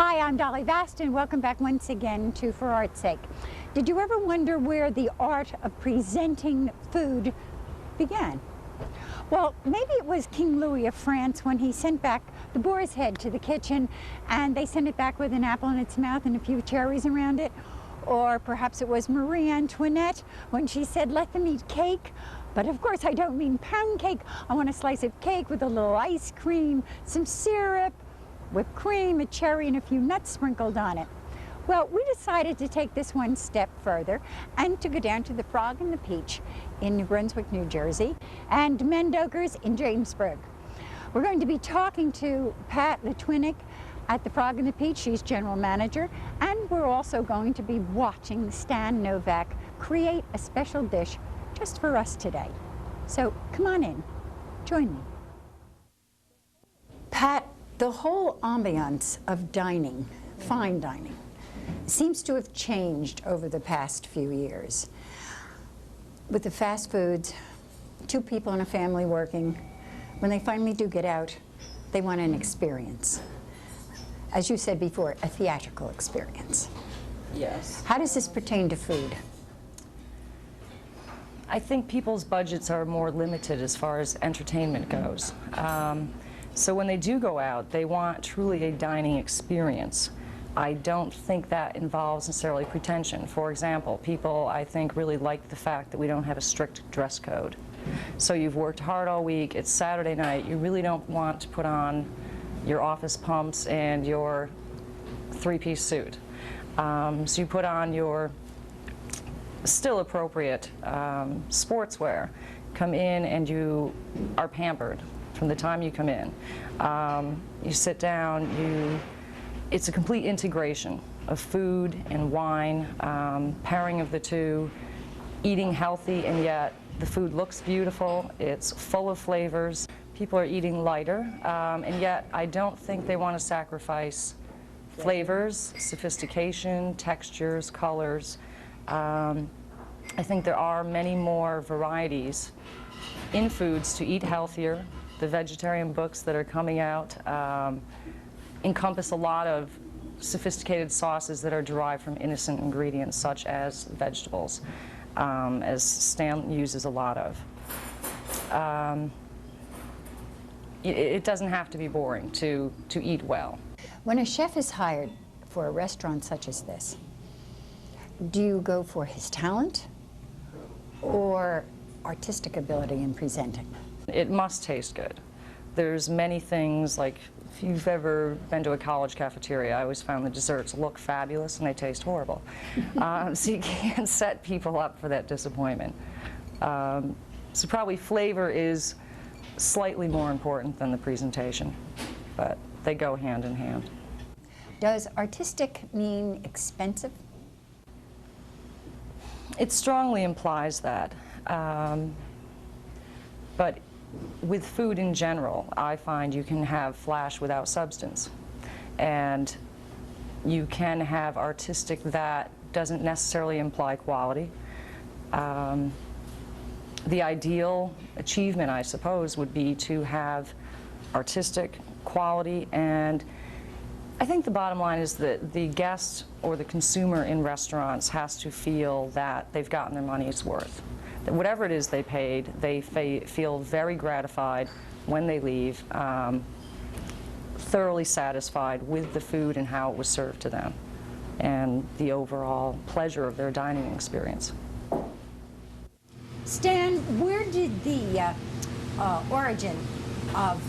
Hi, I'm Dolly Vasta, and welcome back once again to For Art's Sake. Did you ever wonder where the art of presenting food began? Well, maybe it was King Louis of France when he sent back the boar's head to the kitchen, and they sent it back with an apple in its mouth and a few cherries around it. Or perhaps it was Marie Antoinette when she said, "Let them eat cake." But of course, I don't mean pound cake. I want a slice of cake with a little ice cream, some syrup, whipped cream, a cherry, and a few nuts sprinkled on it. Well, we decided to take this one step further and to go down to the Frog and the Peach in New Brunswick, New Jersey, and Mendokers in Jamesburg. We're going to be talking to Pat Litwinick at the Frog and the Peach. She's general manager, and we're also going to be watching Stan Novak create a special dish just for us today. So come on in, join me. Pat, the whole ambiance of dining, fine dining, seems to have changed over the past few years. With the fast foods, two people in a family working, when they finally do get out, they want an experience. As you said before, a theatrical experience. Yes. How does this pertain to food? I think people's budgets are more limited as far as entertainment goes. So when they do go out, they want truly a dining experience. I don't think that involves necessarily pretension. For example, people, I think, really like the fact that we don't have a strict dress code. So you've worked hard all week, it's Saturday night, you really don't want to put on your office pumps and your three-piece suit. So you put on your still appropriate sportswear, come in and you are pampered from the time you come in. You sit down, it's a complete integration of food and wine, pairing of the two, eating healthy, and yet the food looks beautiful, it's full of flavors. People are eating lighter, and yet I don't think they want to sacrifice flavors, sophistication, textures, colors. I think there are many more varieties in foods to eat healthier. The vegetarian books that are coming out encompass a lot of sophisticated sauces that are derived from innocent ingredients such as vegetables, as Stan uses a lot of. It doesn't have to be boring to eat well. When a chef is hired for a restaurant such as this, do you go for his talent or artistic ability in presenting? It must taste good. There's many things, like if you've ever been to a college cafeteria, I always found the desserts look fabulous and they taste horrible. So you can't set people up for that disappointment. So probably flavor is slightly more important than the presentation, but they go hand in hand. Does artistic mean expensive? It strongly implies that. But with food in general, I find you can have flash without substance. And you can have artistic that doesn't necessarily imply quality. The ideal achievement, I suppose, would be to have artistic quality, and I think the bottom line is that the guest or the consumer in restaurants has to feel that they've gotten their money's worth. That whatever it is they paid, they feel very gratified when they leave, thoroughly satisfied with the food and how it was served to them, and the overall pleasure of their dining experience. Stan, where did the origin of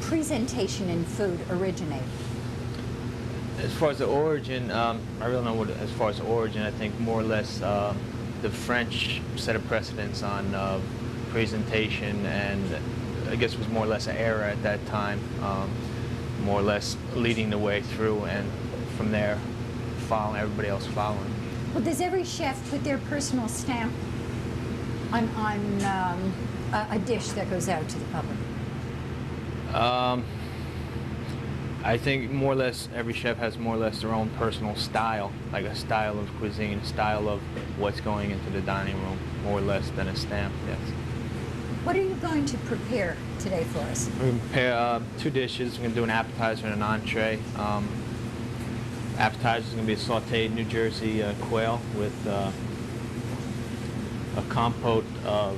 presentation in food originate? As far as the origin, I really don't know what, as far as the origin, I think more or less the French set a precedence on presentation, and I guess it was more or less an era at that time, more or less leading the way through, and from there, everybody else following. Well, does every chef put their personal stamp on a dish that goes out to the public? I think more or less every chef has more or less their own personal style, like a style of cuisine, a style of what's going into the dining room, more or less than a stamp, yes. What are you going to prepare today for us? We're going to prepare two dishes. We're going to do an appetizer and an entree. Appetizer is going to be a sautéed New Jersey quail with a compote of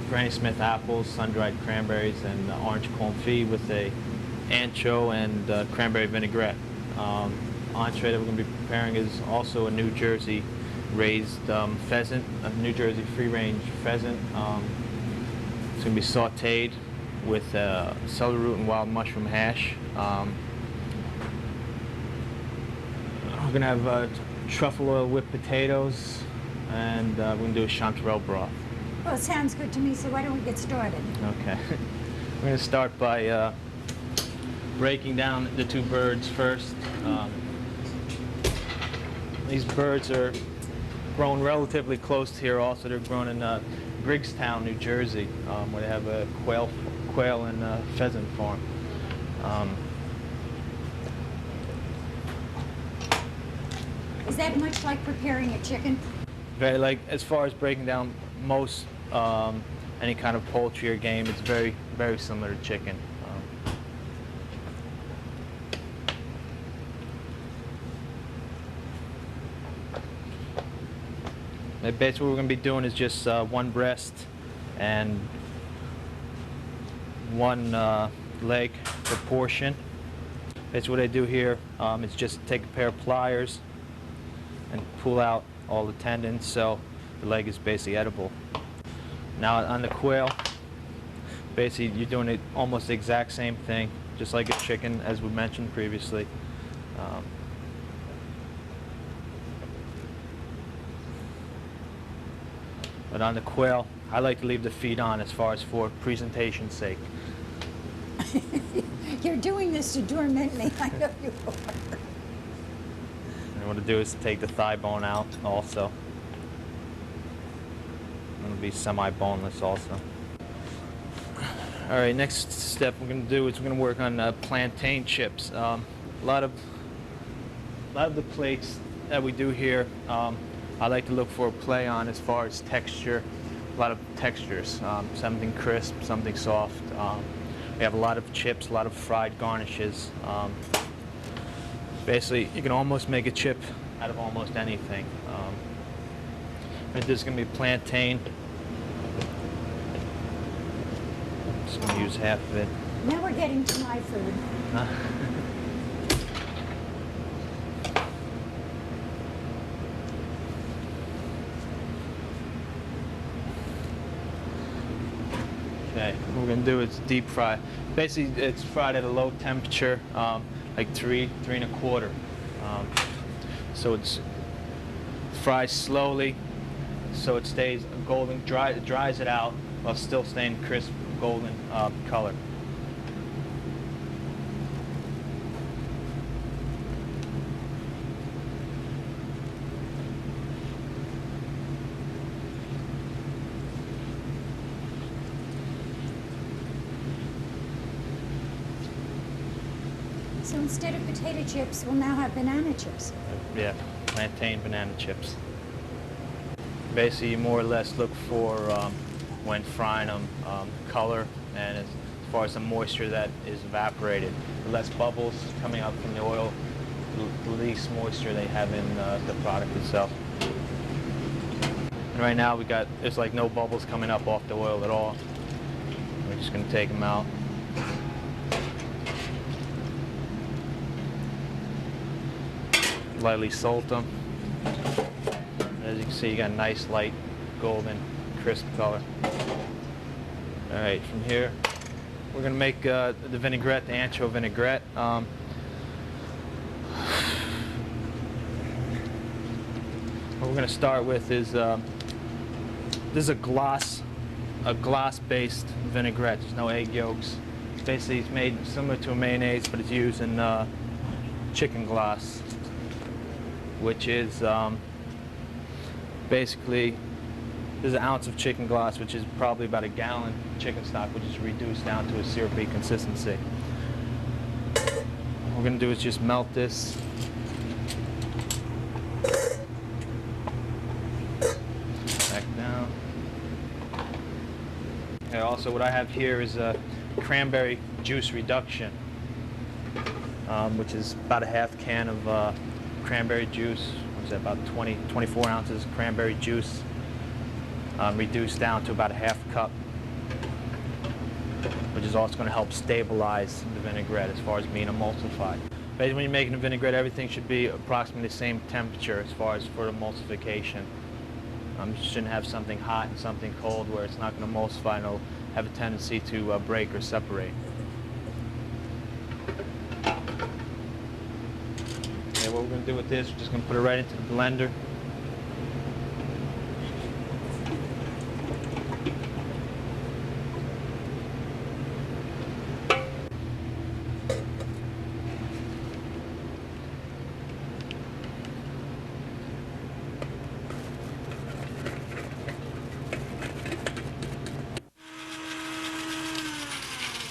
Granny Smith apples, sun-dried cranberries, and orange confit with a ancho and cranberry vinaigrette. Entree that we're going to be preparing is also a New Jersey raised pheasant, a New Jersey free-range pheasant. It's going to be sautéed with celery root and wild mushroom hash. We're going to have truffle oil whipped potatoes, and we're going to do a chanterelle broth. Well, it sounds good to me, so why don't we get started? Okay. We're going to start by breaking down the two birds first. These birds are grown relatively close to here also. They're grown in Griggstown, New Jersey, where they have a quail and pheasant farm. Is that much like preparing a chicken? Very like, as far as breaking down most any kind of poultry or game, it's very, very similar to chicken. Basically what we're going to be doing is just one breast and one leg per portion. Basically what I do here is just take a pair of pliers and pull out all the tendons so the leg is basically edible. Now on the quail, basically you're doing it almost the exact same thing, just like a chicken as we mentioned previously. But on the quail, I like to leave the feet on as far as for presentation's sake. You're doing this to torment me. I know you are. And what to do is take the thigh bone out also. It'll be semi-boneless also. All right, next step we're going to do is we're going to work on plantain chips. A lot of the plates that we do here, I like to look for a play on as far as texture, a lot of textures, something crisp, something soft. We have a lot of chips, a lot of fried garnishes. Basically, you can almost make a chip out of almost anything. And this is going to be plantain. Just going to use half of it. Now we're getting to my food. Okay, what we're going to do is deep fry. Basically, it's fried at a low temperature, like 3.25. So it's fried slowly, so it stays golden, dries it out while still staying crisp, golden color. So instead of potato chips, we'll now have banana chips. Yeah, plantain banana chips. Basically, you more or less look for, when frying them, color, and as far as the moisture that is evaporated. The less bubbles coming up from the oil, the least moisture they have in the product itself. And right now there's like no bubbles coming up off the oil at all. We're just going to take them out. Lightly salt them. As you can see, you got a nice light golden crisp color. All right, from here we're going to make the vinaigrette, the ancho vinaigrette. What we're going to start with is this is a glass-based vinaigrette. There's no egg yolks. Basically, it's made similar to a mayonnaise, but it's used in chicken glass, which is basically, there's an ounce of chicken glass, which is probably about a gallon chicken stock, which is reduced down to a syrupy consistency. What we're going to do is just melt this. Back down. Okay, also what I have here is a cranberry juice reduction. which is about a half can of cranberry juice. What is that, about 24 ounces of cranberry juice, reduced down to about a half cup, which is also going to help stabilize the vinaigrette as far as being emulsified. Basically, when you're making a vinaigrette, everything should be approximately the same temperature as far as for emulsification. You shouldn't have something hot and something cold where it's not going to emulsify and it'll have a tendency to break or separate. Okay, what we're going to do with this, we're just going to put it right into the blender.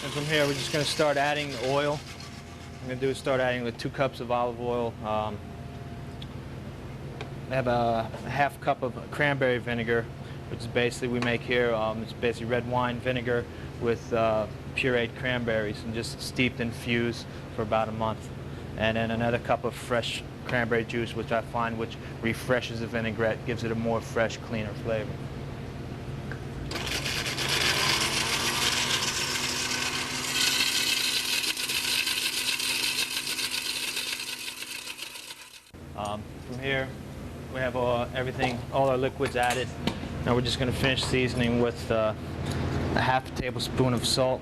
And from here, we're just going to start adding the oil. I'm going to do is start adding the 2 cups of olive oil. I have a half cup of cranberry vinegar, which is basically we make here. It's basically red wine vinegar with pureed cranberries and just steeped and infused for about a month. And then another cup of fresh cranberry juice, which I find which refreshes the vinaigrette, gives it a more fresh, cleaner flavor. From here, we have everything, all our liquids added. Now we're just going to finish seasoning with a half tablespoon of salt.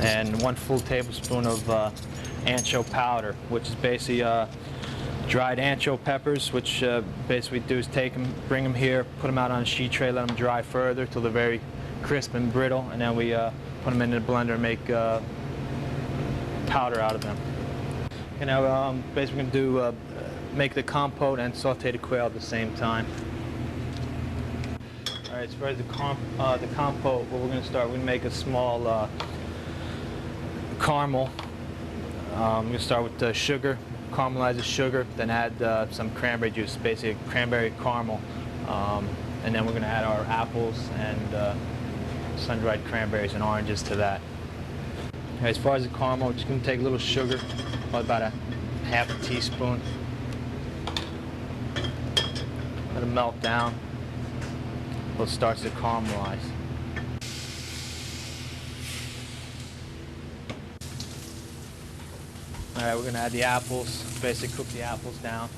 And 1 full tablespoon of ancho powder, which is basically dried ancho peppers, which basically do is take them, bring them here, put them out on a sheet tray, let them dry further till they're very crisp and brittle, and then we put them in the blender and make powder out of them. And now basically we're going to do make the compote and saute the quail at the same time. All right, as far as the compote, what we're going to start, we're going to make a small caramel. We're going to start with the sugar, caramelize the sugar, then add some cranberry juice, basically cranberry caramel. And then we're going to add our apples and sun-dried cranberries and oranges to that. Okay, as far as the caramel, we're just going to take a little sugar, about a half a teaspoon. Let it melt down until it starts to caramelize. All right, we're going to add the apples, basically cook the apples down.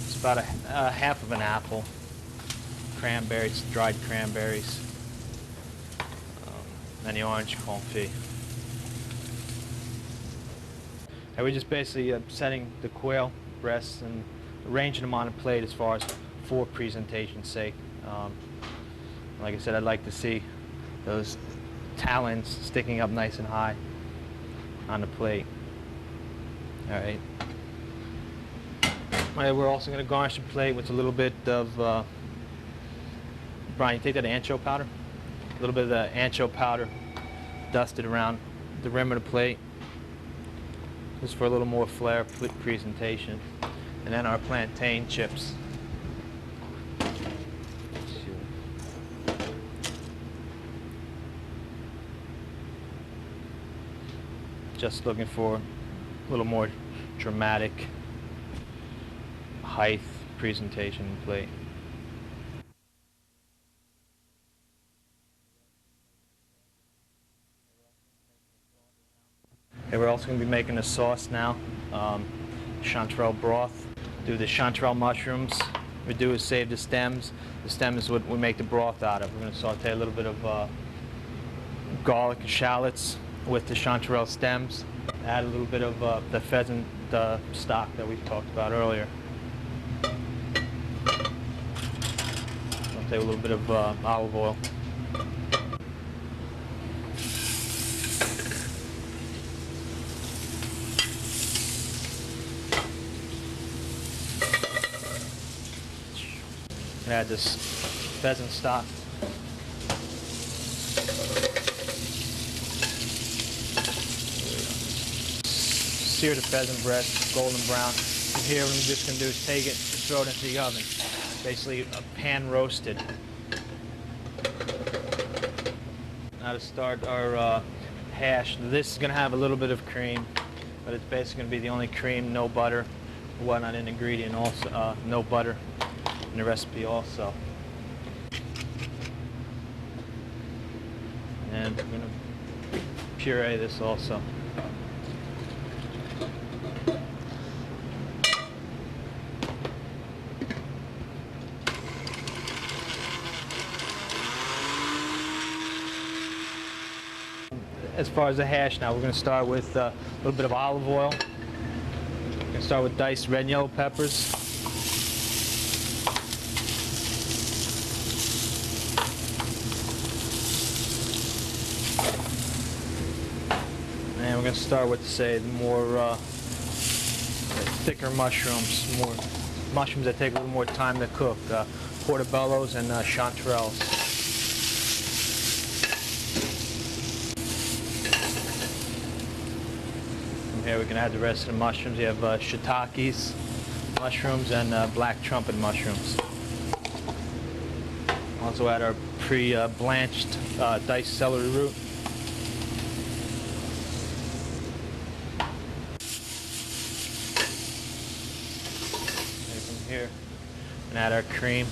It's about a half of an apple. Cranberries, dried cranberries, and the orange confit. And we're just basically setting the quail breasts and arranging them on a plate as far as for presentation's sake. Like I said, I'd like to see those talons sticking up nice and high on the plate. All right. All right, we're also going to garnish the plate with a little bit of Brian, you take that ancho powder, a little bit of the ancho powder, dusted around the rim of the plate, just for a little more flair presentation. And then our plantain chips. Just looking for a little more dramatic height presentation in the plate. Okay, we're also going to be making a sauce now, chanterelle broth. Do the chanterelle mushrooms. What we do is save the stems. The stem is what we make the broth out of. We're going to saute a little bit of garlic and shallots with the chanterelle stems. Add a little bit of the pheasant stock that we talked about earlier. I'll take a little bit of olive oil. Add this pheasant stock. Sear the pheasant breast golden brown. And here what I'm just going to do is take it and throw it into the oven. Basically pan roasted. Now to start our hash, this is going to have a little bit of cream, but it's basically going to be the only cream, no butter, whatnot in ingredient also, no butter in the recipe also. And we're going to puree this also. As far as the hash now, we're going to start with a little bit of olive oil. We're going to start with diced red and yellow peppers. And we're going to start with, say, the more thicker mushrooms, more mushrooms that take a little more time to cook, portobellos and chanterelles. Here we can add the rest of the mushrooms. We have shiitakes mushrooms and black trumpet mushrooms. Also add our pre-blanched diced celery root. And from here, and add our cream.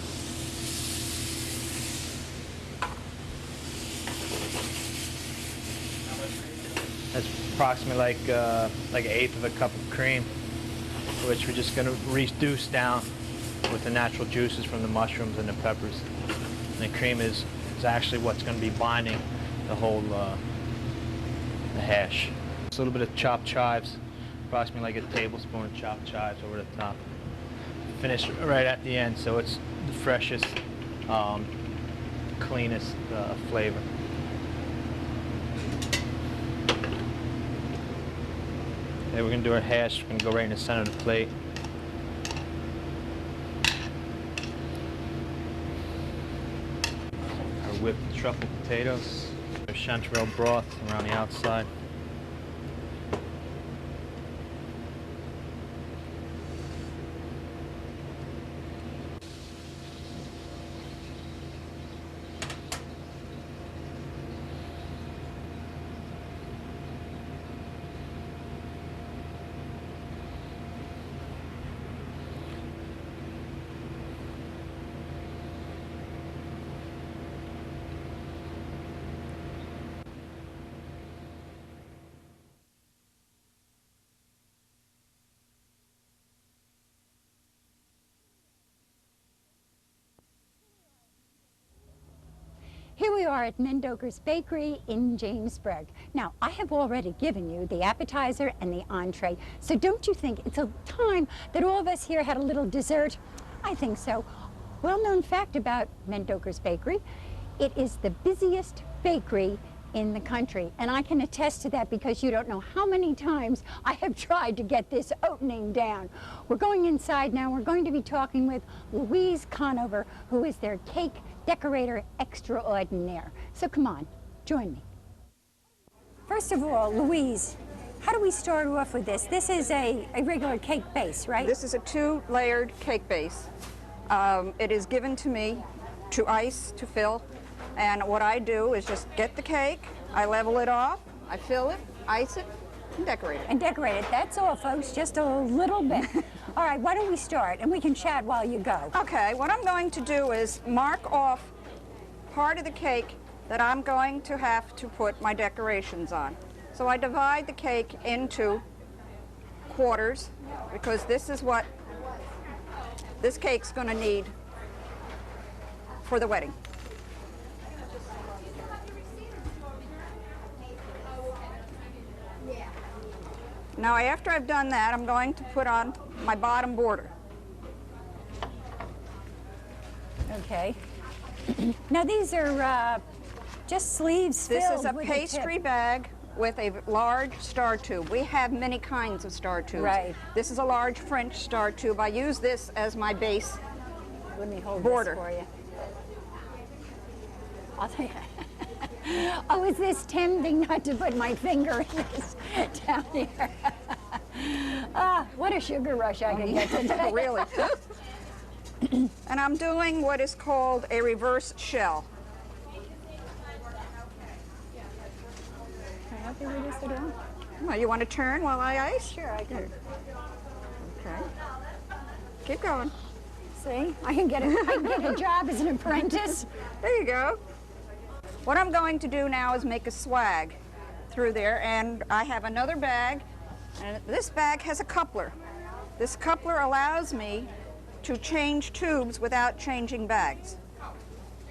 That's approximately like an eighth of a cup of cream, which we're just going to reduce down with the natural juices from the mushrooms and the peppers. And the cream is actually what's going to be binding the whole the hash. Just a little bit of chopped chives, approximately like a tablespoon of chopped chives over the top. Finish right at the end, so it's the freshest, cleanest flavor. Okay, we're going to do our hash. We're going to go right in the center of the plate. Our whipped truffle potatoes. Our chanterelle broth around the outside. Here we are at Mendoger's Bakery in Jamesburg. Now, I have already given you the appetizer and the entree, so don't you think it's a time that all of us here had a little dessert? I think so. Well-known fact about Mendoger's Bakery, it is the busiest bakery in the country, and I can attest to that because you don't know how many times I have tried to get this opening down. We're going inside now. We're going to be talking with Louise Conover, who is their cake decorator extraordinaire. So come on, join me. First of all, Louise, how do we start off with this? This is a regular cake base, right? This is a 2-layered cake base. It is given to me to ice, to fill, and what I do is just get the cake, I level it off, I fill it, ice it, and decorate it. And decorate it. That's all, folks, just a little bit. All right, why don't we start, and we can chat while you go. Okay, what I'm going to do is mark off part of the cake that I'm going to have to put my decorations on. So I divide the cake into quarters, because this is what this cake's going to need for the wedding. Now, after I've done that, I'm going to put on my bottom border. Okay. Now, these are just sleeves This filled is a with pastry bag with a large star tube. We have many kinds of star tubes. Right. This is a large French star tube. I use this as my base. Let me hold border. this for you. I'll tell you. Oh, is this tempting not to put my finger in this down here? Ah, what a sugar rush I can get today. Really. And I'm doing what is called a reverse shell. happy with this at all? Well, you want to turn while I ice? Sure, I can. Okay. Keep going. See, I can get a job as an apprentice. There you go. What I'm going to do now is make a swag through there, and I have another bag, and this bag has a coupler. This coupler allows me to change tubes without changing bags.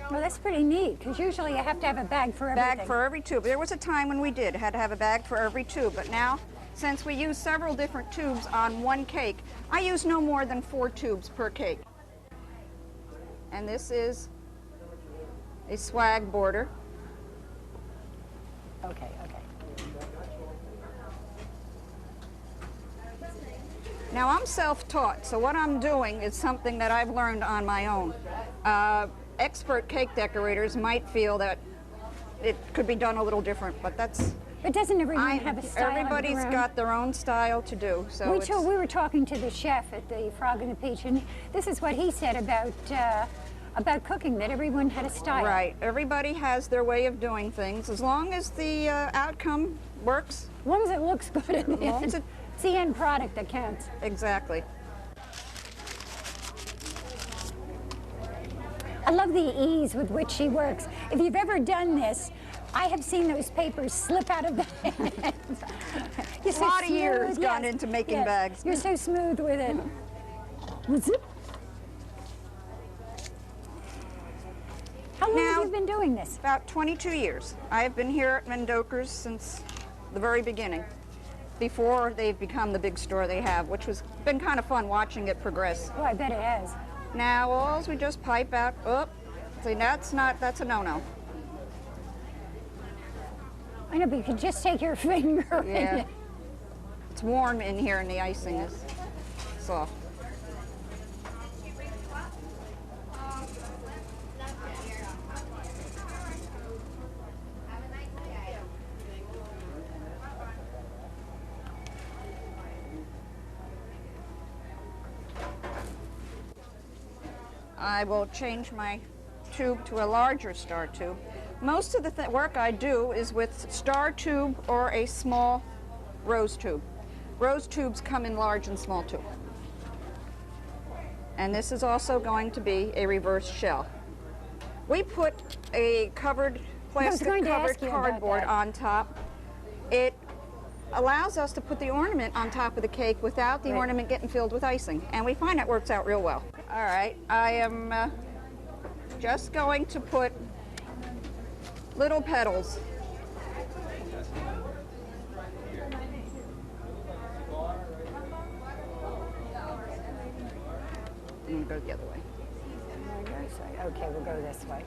Well, that's pretty neat, because usually you have to have a bag for everything. Bag for every tube. There was a time when we had to have a bag for every tube, but now, since we use several different tubes on one cake, I use no more than 4 tubes per cake. And this is a swag border. Okay, okay. Now I'm self-taught, so what I'm doing is something that I've learned on my own. Expert cake decorators might feel that it could be done a little different, but that's... But doesn't everyone have a style? Everybody's got their own style to do, so we were talking to the chef at the Frog and the Peach, and this is what he said about cooking, that everyone had a style. Right. Everybody has their way of doing things, as long as the outcome works. As long as it looks good at the long as end. It's the end product that counts. Exactly. I love the ease with which she works. If you've ever done this, I have seen those papers slip out of the hands. You're so A lot of years smooth. gone into making bags. You're so smooth with it. Zip. How long have you been doing this? About 22 years. I've been here at Mendoker's since the very beginning, before they've become the big store they have, which has been kind of fun watching it progress. Oh, I bet it has. Now, all we just pipe out, see, that's a no-no. I know, but you could just take your finger. Yeah. It's warm in here and the icing is soft. I will change my tube to a larger star tube. Most of the work I do is with star tube or a small rose tube. Rose tubes come in large and small too. And this is also going to be a reverse shell. We put a plastic covered cardboard on top. It allows us to put the ornament on top of the cake without the ornament getting filled with icing, and we find that works out real well. All right, I am just going to put little petals. I'm going to go the other way. Okay, we'll go this way.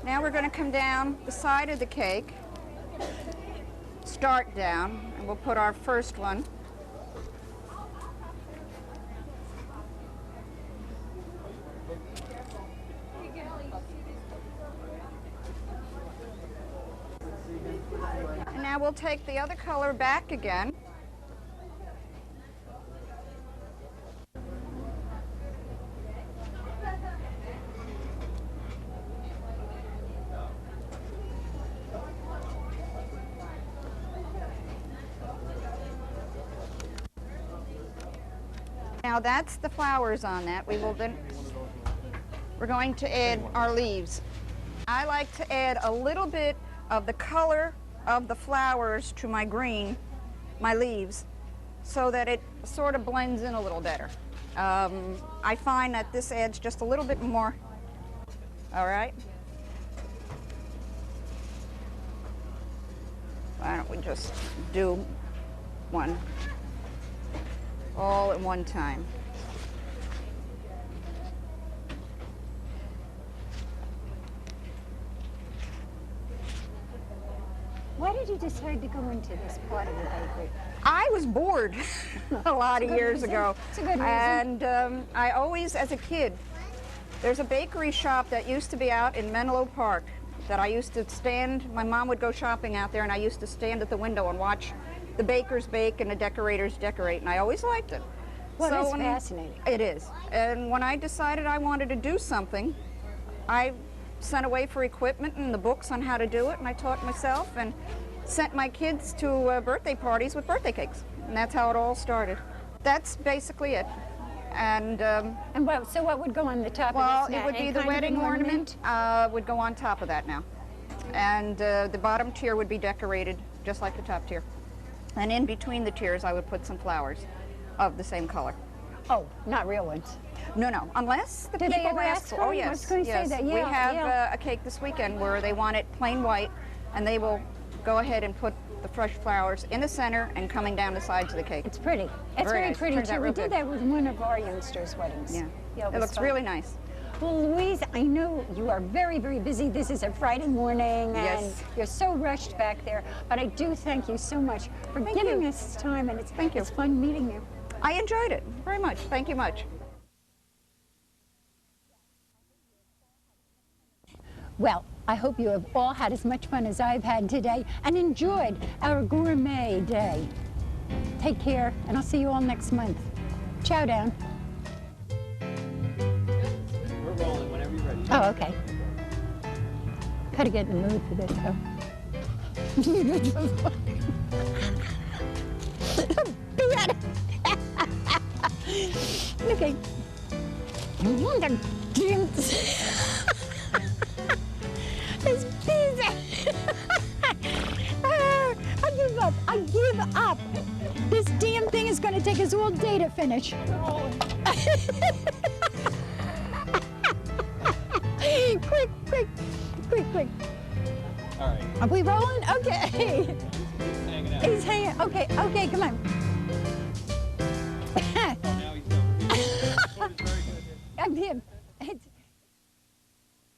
Now we're going to come down the side of the cake, start down, and we'll put our first one. And now we'll take the other color back again. Now that's the flowers on that. We're going to add our leaves. I like to add a little bit of the color of the flowers to my green, my leaves, so that it sort of blends in a little better. I find that this adds just a little bit more. All right. Why don't we just do one all at one time? Why did you decide to go into this part of the bakery? I was bored a lot of years ago. It's a good reason. And I always, as a kid, there's a bakery shop that used to be out in Menlo Park that I used to stand, my mom would go shopping out there, and I used to stand at the window and watch the bakers bake and the decorators decorate, and I always liked it. Well, So that's when- fascinating. It is. And when I decided I wanted to do something, I sent away for equipment and the books on how to do it, and I taught myself and sent my kids to birthday parties with birthday cakes. And that's how it all started. That's basically it. And So what would go on the top well, of this now? it would Any be the kind of wedding an ornament would go on top of that now. And the bottom tier would be decorated just like the top tier. And in between the tiers, I would put some flowers of the same color. Oh, not real ones. No, unless the Do they people ever ask for Oh, it? I yes. was going to say yes. that, We yeah, have yeah. a cake this weekend where they want it plain white, and they will go ahead and put the fresh flowers in the center and coming down the sides of the cake. It's pretty. It's Very very nice. pretty Turns too. out We real did good. that with one of our youngsters' weddings. Yeah, it it was looks fun. really nice. Well, Louise, I know you are very, very busy. This is a Friday morning, and Yes. you're so rushed back there. But I do thank you so much for giving us time, and it's Thank you. It's fun meeting you. I enjoyed it very much. Thank you much. Well, I hope you have all had as much fun as I've had today and enjoyed our gourmet day. Take care, and I'll see you all next month. Chow down. We're rolling whenever you're ready. Oh, okay. Gotta get in the mood for this, though. Okay. This pizza. I give up. I give up. This damn thing is going to take us all day to finish. Quick, quick, quick, quick. All right. Are we rolling? Okay. He's hanging out. He's hanging. Okay, okay, come on. Oh, now he's over here. This one is very good. I'm him.